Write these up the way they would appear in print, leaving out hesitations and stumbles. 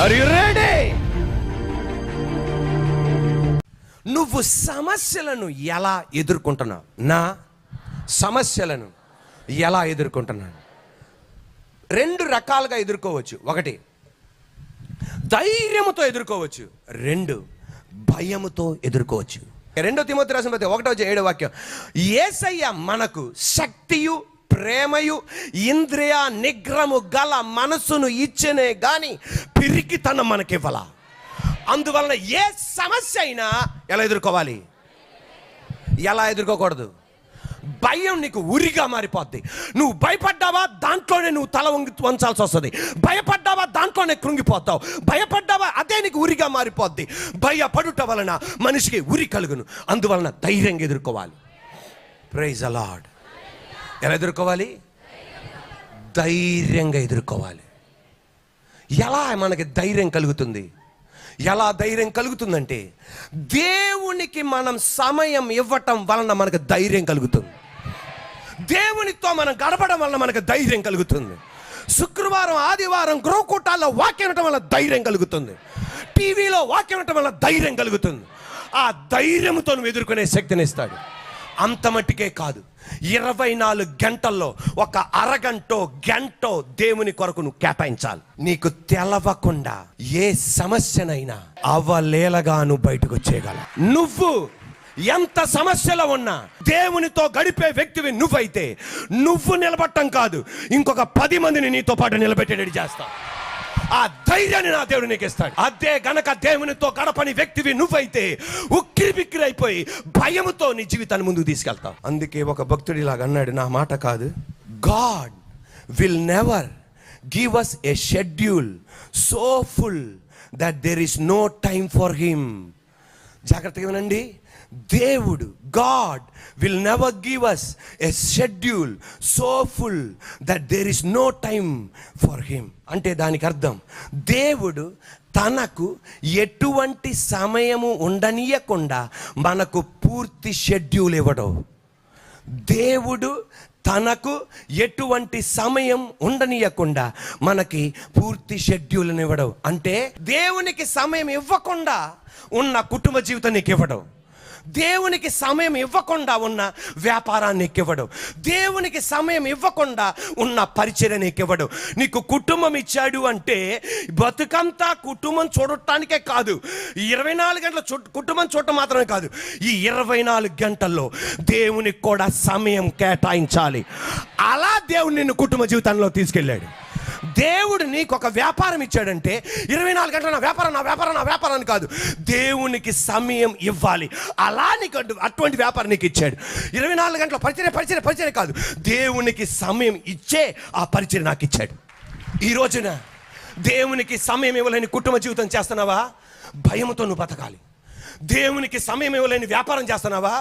Are you ready? నువ్వు సమస్యలను ఎలా ఎదుర్కొంటున్నావు? నా సమస్యలను ఎలా ఎదుర్కొంటున్నాను? రెండు రకాలుగా ఎదుర్కోవచ్చు. ఒకటి, ధైర్యముతో ఎదుర్కోవచ్చు. రెండు, భయముతో ఎదుర్కోవచ్చు. 2 తిమోతి రాసిన 1:7 వాక్యం, యేసయ్య మనకు శక్తియు ప్రేమయు ఇంద్రియ నిగ్రహము గల మనసును ఇచ్చనే గాని పిరికితనం మనకివ్వాల. అందువలన ఏ సమస్య అయినా ఎలా ఎదుర్కోవాలి, ఎలా ఎదుర్కోకూడదు? భయం నీకు ఉరిగా మారిపోద్ది. నువ్వు భయపడ్డావా, దాంట్లోనే నువ్వు తల వంచాల్సి వస్తుంది. భయపడ్డావా, దాంట్లోనే కృంగిపోతావు. భయపడ్డావా, అదే నీకు ఉరిగా మారిపోద్ది. భయపడుట వలన మనిషికి ఉరి కలుగును. అందువలన ధైర్యంగా ఎదుర్కోవాలి. Praise the lord. ఎలా ఎదుర్కోవాలి? ధైర్యంగా ఎదుర్కోవాలి. ఎలా మనకి ధైర్యం కలుగుతుంది? ఎలా ధైర్యం కలుగుతుందంటే, దేవునికి మనం సమయం ఇవ్వటం వలన మనకు ధైర్యం కలుగుతుంది. దేవునితో మనం గడపడం వలన మనకు ధైర్యం కలుగుతుంది. శుక్రవారం ఆదివారం గృహకూటాల్లో వాక్యం వినటం వల్ల ధైర్యం కలుగుతుంది. టీవీలో వాక్యం వినటం వల్ల ధైర్యం కలుగుతుంది. ఆ ధైర్యంతో నువ్వు ఎదుర్కొనే శక్తిని ఇస్తాడు. అంత మట్టికే కాదు, 24 గంటల్లో ఒక అరగంటో గంటో దేవుని కొరకు నువ్వు కేటాయించాలి. నీకు తెలవకుండా ఏ సమస్యనైనా అవలేలగా నువ్వు బయటకు వచ్చేయగల. నువ్వు ఎంత సమస్యలో ఉన్నా దేవునితో గడిపే వ్యక్తివి నువ్వైతే, నువ్వు నిలబడటం కాదు, ఇంకొక 10 మందిని నీతో పాటు నిలబెట్టేటట్టు చేస్తావు. ఆ ధైర్యాన్ని నా దేవుడు నీకు ఇస్తాడు. అదే గనక దేవునితో గడపని వ్యక్తివి నువ్వైతే ఉక్కిరి బిక్కిరి అయిపోయి భయముతో నీ జీవితాన్ని ముందుకు తీసుకెళ్తావు. అందుకే ఒక భక్తుడు ఇలాగ అన్నాడు, నా మాట కాదు, God will never give us a schedule so full that there is no time for him. జాగ్రత్తగా వినండి. దేవుడు, God will never give us a schedule so full that there is no time for him. అంటే దానికి అర్థం, దేవుడు తనకు ఎటువంటి సమయము ఉండనీయకుండా మనకు పూర్తి షెడ్యూల్ ఇవ్వడం. దేవుడు తనకు ఎటువంటి సమయం ఉండనీయకుండా మనకి పూర్తి షెడ్యూల్ని ఇవ్వడం. అంటే దేవునికి సమయం ఇవ్వకుండా ఉన్న కుటుంబ జీవితం నీకు ఇవ్వడం. దేవునికి సమయం ఇవ్వకుండా ఉన్న వ్యాపారాన్ని ఎక్కివ్వడం. దేవునికి సమయం ఇవ్వకుండా ఉన్న పరిచర్యని ఎక్కివ్వడం. నీకు కుటుంబం ఇచ్చాడు అంటే బతుకంతా కుటుంబం చూడటానికే కాదు, 24 గంటల కుటుంబం చూడటం మాత్రమే కాదు, ఈ 24 గంటల్లో దేవునికి కూడా సమయం కేటాయించాలి. అలా దేవుడు నిన్ను కుటుంబ జీవితంలో తీసుకెళ్ళాడు. దేవుడు నీకు ఒక వ్యాపారం ఇచ్చాడంటే 24 గంటల నా వ్యాపారాన్ని కాదు, దేవునికి సమయం ఇవ్వాలి. అలా నీకు అటువంటి వ్యాపారం నీకు ఇచ్చాడు. 24 గంటల పరిచర్య కాదు, దేవునికి సమయం ఇచ్చే ఆ పరిచర్య నాకు ఇచ్చాడు. ఈ రోజున దేవునికి సమయం ఇవ్వలేని కుటుంబ జీవితం చేస్తున్నావా? భయముతో నువ్వు బతకాలి. దేవునికి సమయం ఇవ్వలేని వ్యాపారం చేస్తున్నావా?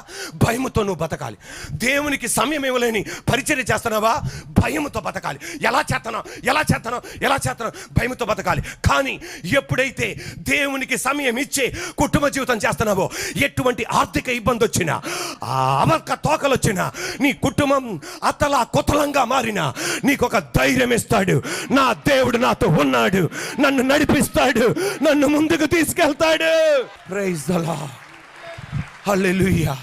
భయముతో నువ్వు బతకాలి. దేవునికి సమయం ఇవ్వలేని పరిచర్య చేస్తున్నావా? భయముతో బతకాలి. ఎలా చేస్తున్నావు? భయముతో బతకాలి. కానీ ఎప్పుడైతే దేవునికి సమయం ఇచ్చే కుటుంబ జీవితం చేస్తున్నావో, ఎటువంటి ఆర్థిక ఇబ్బంది వచ్చినా, అవక తోకలు వచ్చినా, నీ కుటుంబం అతలా కుతలంగా మారినా, నీకు ఒక ధైర్యం ఇస్తాడు. నా దేవుడు నాతో ఉన్నాడు, నన్ను నడిపిస్తాడు, నన్ను ముందుకు తీసుకెళ్తాడు. Praise the lord. హల్లెలూయా.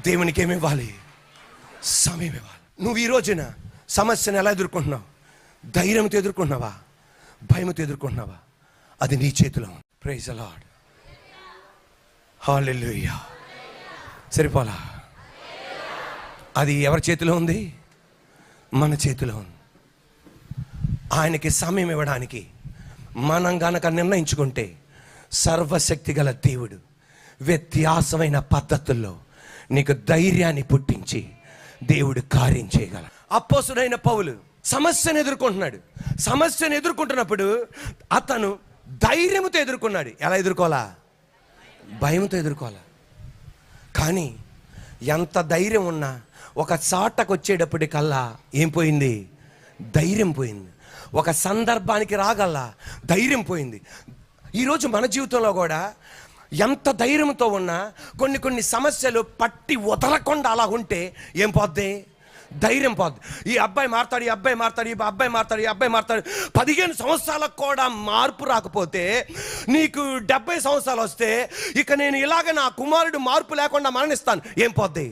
దేవునికి ఏమి ఇవ్వాలి? సమయం ఇవ్వాలి. నువ్వు ఈ రోజున సమస్యను ఎలా ఎదుర్కొంటున్నావు? ధైర్యంతో ఎదుర్కొంటున్నావా? భయంతో ఎదుర్కొంటున్నావా? అది నీ చేతిలో. Praise the lord. హల్లెలూయా. సరిపోలా? అది ఎవరి చేతిలో ఉంది? మన చేతిలో ఉంది. ఆయనకి సమయం ఇవ్వడానికి మనం గనక నిర్ణయించుకుంటే, సర్వశక్తి గల దేవుడు వ్యత్యాసమైన పద్ధతుల్లో నీకు ధైర్యాన్ని పుట్టించి దేవుడు కార్యం చేయగల. అపోస్తుడైన పౌలు సమస్యను ఎదుర్కొంటున్నాడు. సమస్యను ఎదుర్కొంటున్నప్పుడు అతను ధైర్యంతో ఎదుర్కొన్నాడు. ఎలా ఎదుర్కోవాలా? భయంతో ఎదుర్కోవాలా. కానీ ఎంత ధైర్యం ఉన్నా ఒక చాటకు వచ్చేటప్పటికల్లా ఏం పోయింది? ధైర్యం పోయింది. ఒక సందర్భానికి రాగల్లా ధైర్యం పోయింది. ఈరోజు మన జీవితంలో కూడా ఎంత ధైర్యంతో ఉన్నా కొన్ని సమస్యలు పట్టి వదలకుండా అలా ఉంటే ఏం పోద్ది? ధైర్యం పోద్ది. ఈ అబ్బాయి మారుతాడు, ఈ అబ్బాయి మారుతాడు, ఈ అబ్బాయి మారుతాడు, ఈ అబ్బాయి మారుతాడు. 15 సంవత్సరాలకు కూడా మార్పు రాకపోతే, నీకు 70 సంవత్సరాలు వస్తే, ఇక నేను ఇలాగ నా కుమారుడు మార్పు లేకుండా మరణిస్తాను, ఏం పోద్ది?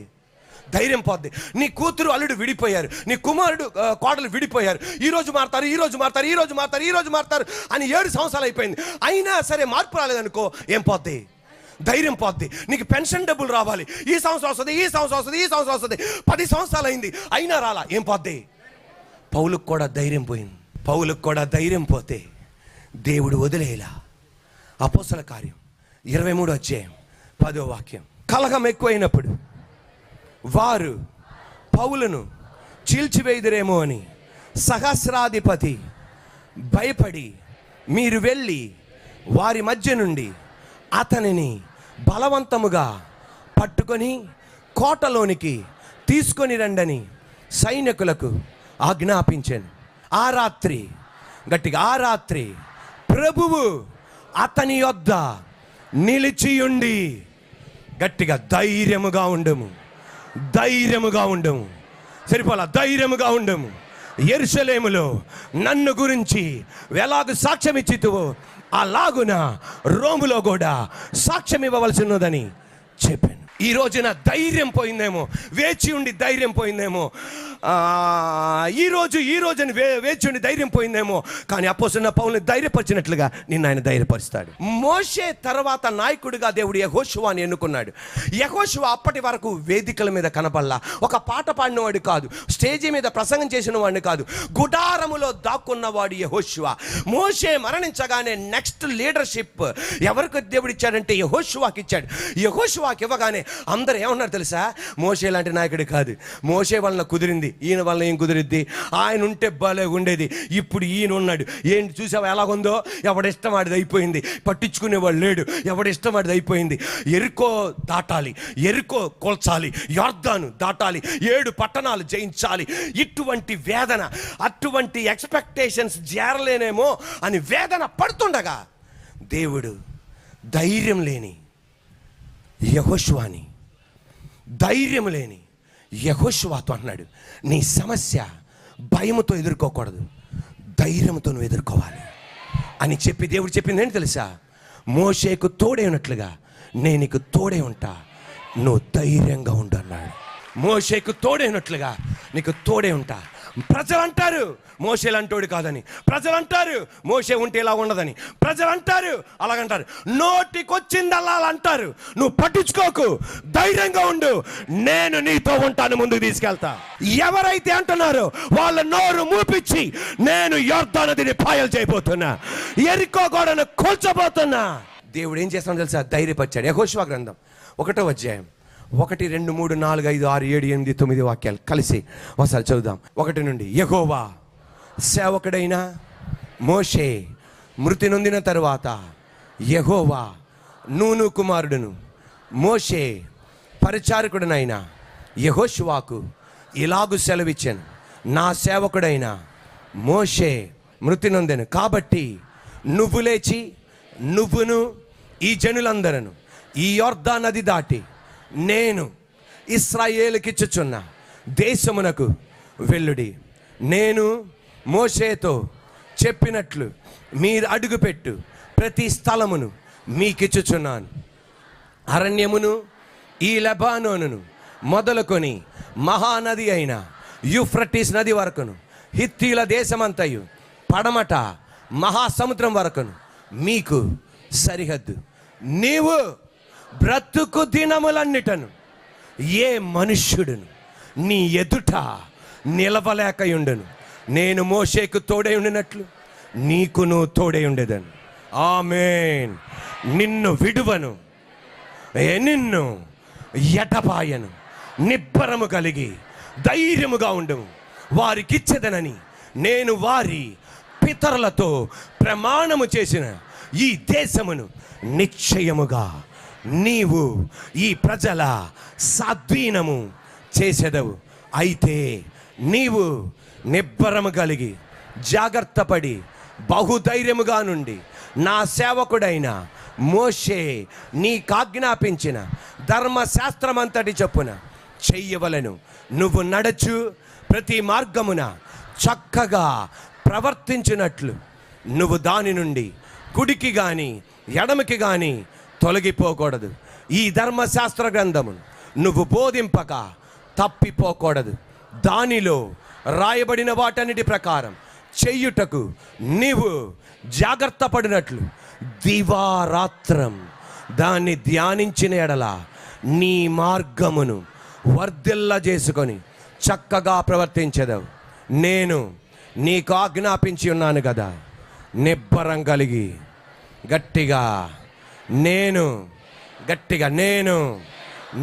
ధైర్యం పోద్ది. నీ కూతురు అల్లుడు విడిపోయారు, నీ కుమారుడు కోడలు విడిపోయారు, ఈరోజు మారుతారు, ఈరోజు మారుతారు, ఈరోజు మారుతారు, ఈరోజు మారుతారు అని 7 సంవత్సరాలు అయిపోయింది. అయినా సరే మార్పు రాలేదనుకో, ఏం పోద్ది? ధైర్యం పోద్ది. నీకు పెన్షన్ డబ్బులు రావాలి, ఈ సంవత్సరం వస్తుంది, ఈ సంవత్సరం వస్తుంది, ఈ సంవత్సరం వస్తుంది. 10 సంవత్సరాలు అయింది, అయినా రాలా, ఏం పోద్ది? పౌలుకు కూడా ధైర్యం పోయింది. పౌలుకు కూడా ధైర్యం పోతే దేవుడు వదిలేలా. అపోస్తల కార్యం 23వ అధ్యాయం 10వ వాక్యం. కలహం ఎక్కువైనప్పుడు వారు పౌలును చీల్చివేయుదురేమో అని సహస్రాధిపతి భయపడి, మీరు వెళ్ళి వారి మధ్య నుండి అతనిని బలవంతముగా పట్టుకొని కోటలోనికి తీసుకొని రండని సైనికులకు ఆజ్ఞాపించాను. ఆ రాత్రి, గట్టిగా ఆ రాత్రి ప్రభువు అతని యొద్ద నిలిచియుండి, గట్టిగా ధైర్యముగా ఉండము, ధైర్యముగా ఉండము, సరిపోలా, ధైర్యముగా ఉండము. యెరూషలేములో నన్ను గురించి ఎలాగ సాక్ష్యం ఇచ్చితువో అలాగున రోములో కూడా సాక్ష్యం ఇవ్వవలసి ఉన్నదని చెప్పాను. ఈ రోజున ధైర్యం పోయిందేమో, వేచి ఉండి ధైర్యం పోయిందేమో, ఈ రోజుని వేచి ఉండి ధైర్యం పోయిందేమో. కానీ అపోస్తలుడైన పౌలుని ధైర్యపరిచినట్లుగా నిన్ను ఆయన ధైర్యపరుస్తాడు. మోషే తర్వాత నాయకుడిగా దేవుడు యెహోషువని ఎన్నుకున్నాడు. యెహోషువ అప్పటి వరకు వేదికల మీద కనపడలా, ఒక పాట పాడినవాడు కాదు, స్టేజీ మీద ప్రసంగం చేసిన వాడిని కాదు, గుడారములో దాక్కున్నవాడు యెహోషువ. మోషే మరణించగానే నెక్స్ట్ లీడర్షిప్ ఎవరికి దేవుడు ఇచ్చాడంటే యెహోషువకి ఇచ్చాడు. యెహోషువకి ఇవ్వగానే అందరూ ఏమన్నారు తెలుసా? మోషే లాంటి నాయకుడు కాదు, మోషే వలన కుదిరింది, ఈయన వలన ఏం కుదిరిద్ది, ఆయన ఉంటే భలే ఉండేది, ఇప్పుడు ఈయన ఉన్నాడు, ఏంటి చూసావా ఎలాగుందో, ఎవడిష్టం ఆడిది అయిపోయింది, పట్టించుకునేవాడు లేడు, ఎవడిష్టం ఆడిది అయిపోయింది. ఎరుకో దాటాలి, ఎరుకో కొల్చాలి, యొర్దాను దాటాలి, 7 పట్టణాలు జయించాలి. ఇటువంటి వేదన, అటువంటి ఎక్స్పెక్టేషన్స్ చేరలేనేమో అని వేదన పడుతుండగా దేవుడు ధైర్యం లేని యెహోషువని, ధైర్యం లేని యెహోషువతో అన్నాడు, నీ సమస్య భయముతో ఎదుర్కోకూడదు, ధైర్యంతో నువ్వు ఎదుర్కోవాలి అని చెప్పి దేవుడు చెప్పింది ఏంటి తెలుసా? మోషేకు తోడే ఉన్నట్లుగా నేను నీకు తోడే ఉంటా, నువ్వు ధైర్యంగా ఉండు అన్నాడు. మోషేకు తోడే ఉన్నట్లుగా నీకు తోడే ఉంటా. ప్రజలు అంటారు మోషే లాంటోడు కాదని, ప్రజలు అంటారు మోషే ఉంటే ఇలా ఉండదని, ప్రజలు అంటారు అలాగంటారు, నోటికొచ్చిందల్లా అలా అంటారు. నువ్వు పట్టించుకోకు, ధైర్యంగా ఉండు, నేను నీతో ఉంటాను, ముందుకు తీసుకెళ్తా. ఎవరైతే అంటున్నారో వాళ్ళ నోరు మూపించి నేను యొర్దాను నదిని పాయలు చేయబోతున్నా, యెరికో గోడను కూల్చబోతున్నా. దేవుడు ఏం చేస్తాడో తెలుసా? ధైర్యపరిచాడు. యెహోషువ గ్రంథం 1వ అధ్యాయం 1, 2, 3, 4, 5, 6, 7, 8, 9 వాక్యాలు కలిసి ఒకసారి చదువుదాం. 1 నుండి. యెహోవా సేవకుడైన మోషే మృతి నొందిన తరువాత యెహోవా నూను కుమారుడును మోషే పరిచారకుడనైన యెహోషువకు ఇలాగు సెలవిచ్చాను, నా సేవకుడైన మోషే మృతి నొందెను కాబట్టి నువ్వు లేచి నువ్వును ఈ జనులందరను ఈ యొర్దాను నది దాటి నేను ఇశ్రాయేలుకిచ్చుచున్న దేశమునకు వెళ్ళుడి. నేను మోషేతో చెప్పినట్లు మీరు అడుగుపెట్టు ప్రతి స్థలమును మీకిచ్చుచున్నాను. అరణ్యమును ఈ లెబానోనును మొదలుకొని మహానది అయిన యూఫ్రటీస్ నది వరకును, హిత్తీల దేశమంతయు పడమట మహాసముద్రం వరకును మీకు సరిహద్దు. నీవు బ్రతుకు దినములన్నిటను ఏ మనుష్యుడును నీ ఎదుట నిలవలేకయుండును. నేను మోషేకు తోడై ఉండినట్లు నీకును తోడై ఉండేదను. ఆమేన్. నిన్ను విడువను, నిన్ను ఎటపాయను. నిబ్బరము కలిగి ధైర్యముగా ఉండము, వారికిచ్చేదనని నేను వారి పితరులతో ప్రమాణము చేసిన ఈ దేశమును నిశ్చయముగా నీవు ఈ ప్రజల సాధ్వీనము చేసేదవు. అయితే నీవు నిబ్బరము కలిగి జాగ్రత్త పడి బహుధైర్యముగా నుండి నా సేవకుడైన మోషే నీకాజ్ఞాపించిన ధర్మశాస్త్రమంతటి చొప్పున చెయ్యవలను. నువ్వు నడచు ప్రతి మార్గమున చక్కగా ప్రవర్తించినట్లు నువ్వు దాని నుండి కుడికి కానీ ఎడమకి కానీ తొలగిపోకూడదు. ఈ ధర్మశాస్త్ర గ్రంథమును నువ్వు బోధింపక తప్పిపోకూడదు. దానిలో రాయబడిన వాటన్నిటి ప్రకారం చెయ్యుటకు నీవు జాగ్రత్త పడినట్లు దివారాత్రం దాన్ని ధ్యానించిన ఎడల నీ మార్గమును వర్ధిల్ల చేసుకొని చక్కగా ప్రవర్తించెదవు. నేను నీకు ఆజ్ఞాపించి ఉన్నాను కదా. నిబ్బరం కలిగి గట్టిగా నేను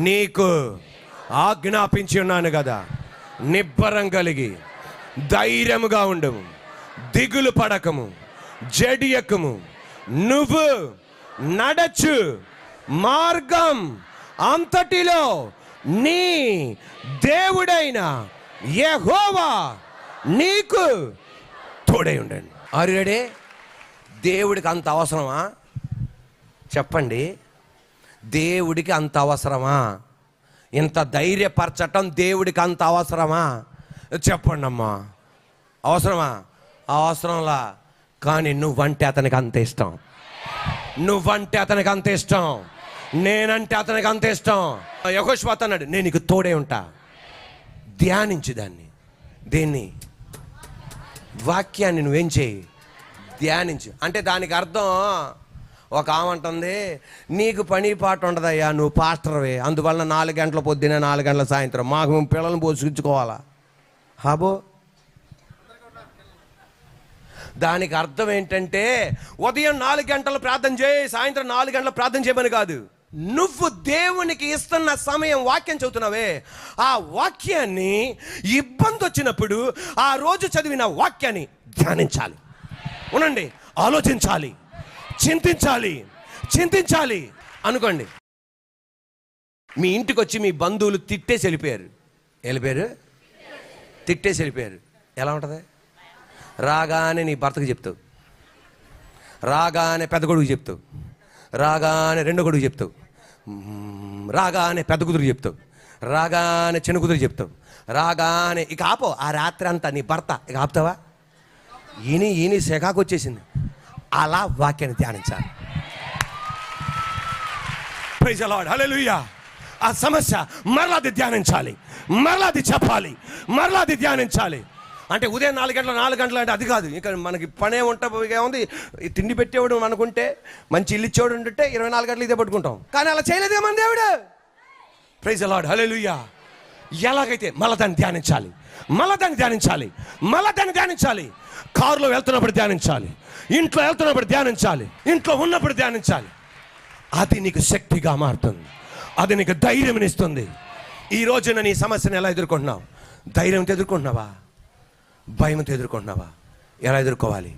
నీకు ఆజ్ఞాపించి ఉన్నాను కదా. నిబ్బరం కలిగి ధైర్యముగా ఉండము, దిగులు పడకము, జడియకము. నువ్వు నడచు మార్గం అంతటిలో నీ దేవుడైన యెహోవా నీకు తోడై ఉండండి. ఆరుడే దేవుడికి అంత అవసరమా? చెప్పండి, దేవుడికి అంత అవసరమా? ఇంత ధైర్యపరచటం దేవుడికి అంత అవసరమా? చెప్పండి అమ్మా. అవసరమా? అవసరంలా. కానీ నువ్వంటే అతనికి అంత ఇష్టం. నువ్వంటే అతనికి అంత ఇష్టం. నేనంటే అతనికి అంత ఇష్టం. యెహోషువ అన్నాడు, నేను నీకు తోడే ఉంటా. ధ్యానించు దాన్ని. దేన్ని? వాక్యాన్ని నువ్వేం చేయి? ధ్యానించు. అంటే దానికి అర్థం, ఒక ఆమంటుంది, నీకు పని పాట ఉండదయ్యా, నువ్వు పాస్టర్వే, అందువల్ల 4 గంటల పొద్దున 4 గంటల సాయంత్రం మాకు పిల్లల్ని పోషించుకోవాలా? హాబో. దానికి అర్థం ఏంటంటే ఉదయం 4 గంటలు ప్రార్థన చేయి, సాయంత్రం 4 గంటలు ప్రార్థన చేయమని కాదు. నువ్వు దేవునికి ఇస్తున్న సమయం వాక్యం చదువుతున్నావే, ఆ వాక్యాన్ని ఇబ్బంది వచ్చినప్పుడు ఆ రోజు చదివిన వాక్యాన్ని ధ్యానించాలి. ఉనండి, ఆలోచించాలి, చింతించాలి అనుకోండి. మీ ఇంటికి వచ్చి మీ బంధువులు తిట్టేసి వెళ్ళిపోయారు. తిట్టేసి వెళ్ళిపోయారు. ఎలా ఉంటుంది? రాగానే నీ భర్తకు చెప్తావు, రాగానే పెద్ద కొడుకు చెప్తావు, రాగానే రెండో కొడుకు చెప్తావు, రాగానే పెద్ద కుదురు చెప్తావు, రాగానే చిన్న కుదురు చెప్తావు, రాగానే ఇక ఆపో. ఆ రాత్రి అంతా నీ భర్త ఇక ఆపుతావా? ఈయన శకాకు వచ్చేసింది. అలా వాక్యాన్ని ధ్యానించాలి. ప్రైజ్ ది లార్డ్, హల్లెలూయా. ఆ సమస్య మరలాది ధ్యానించాలి, మరలాది చెప్పాలి, మరలాది ధ్యానించాలి. అంటే ఉదయం 4 గంటలు అంటే అది కాదు. ఇంకా మనకి పనే ఉంది. తిండి పెట్టేవాడు అనుకుంటే, మంచి ఇల్లు ఇచ్చేవాడు ఉంటే 24 గంటలు ఇదే పట్టుకుంటాం. కానీ అలా చేయలేదే మన దేవుడు. ప్రైజ్ ది లార్డ్, హల్లెలూయా. ఎలాగైతే మళ్ళీ దాన్ని ధ్యానించాలి. కారులో వెళ్తున్నప్పుడు ధ్యానించాలి, ఇంట్లో వెళ్తున్నప్పుడు ధ్యానించాలి, ఇంట్లో ఉన్నప్పుడు ధ్యానించాలి. అది నీకు శక్తిగా మారుతుంది, అది నీకు ధైర్యం ఇస్తుంది. ఈ రోజున నీ సమస్యను ఎలా ఎదుర్కొంటున్నావు? ధైర్యంతో ఎదుర్కొంటున్నావా? భయంతో ఎదుర్కొంటున్నావా? ఎలా ఎదుర్కోవాలి?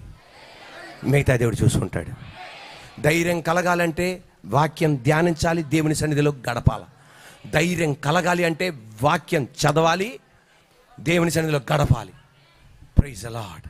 మిగతా దేవుడు చూసుకుంటాడు. ధైర్యం కలగాలంటే వాక్యం ధ్యానించాలి, దేవుని సన్నిధిలో గడపాల. ధైర్యం కలగాలి అంటే వాక్యం చదవాలి, దేవుని సన్నిధిలో గడపాలి. Praise the lord.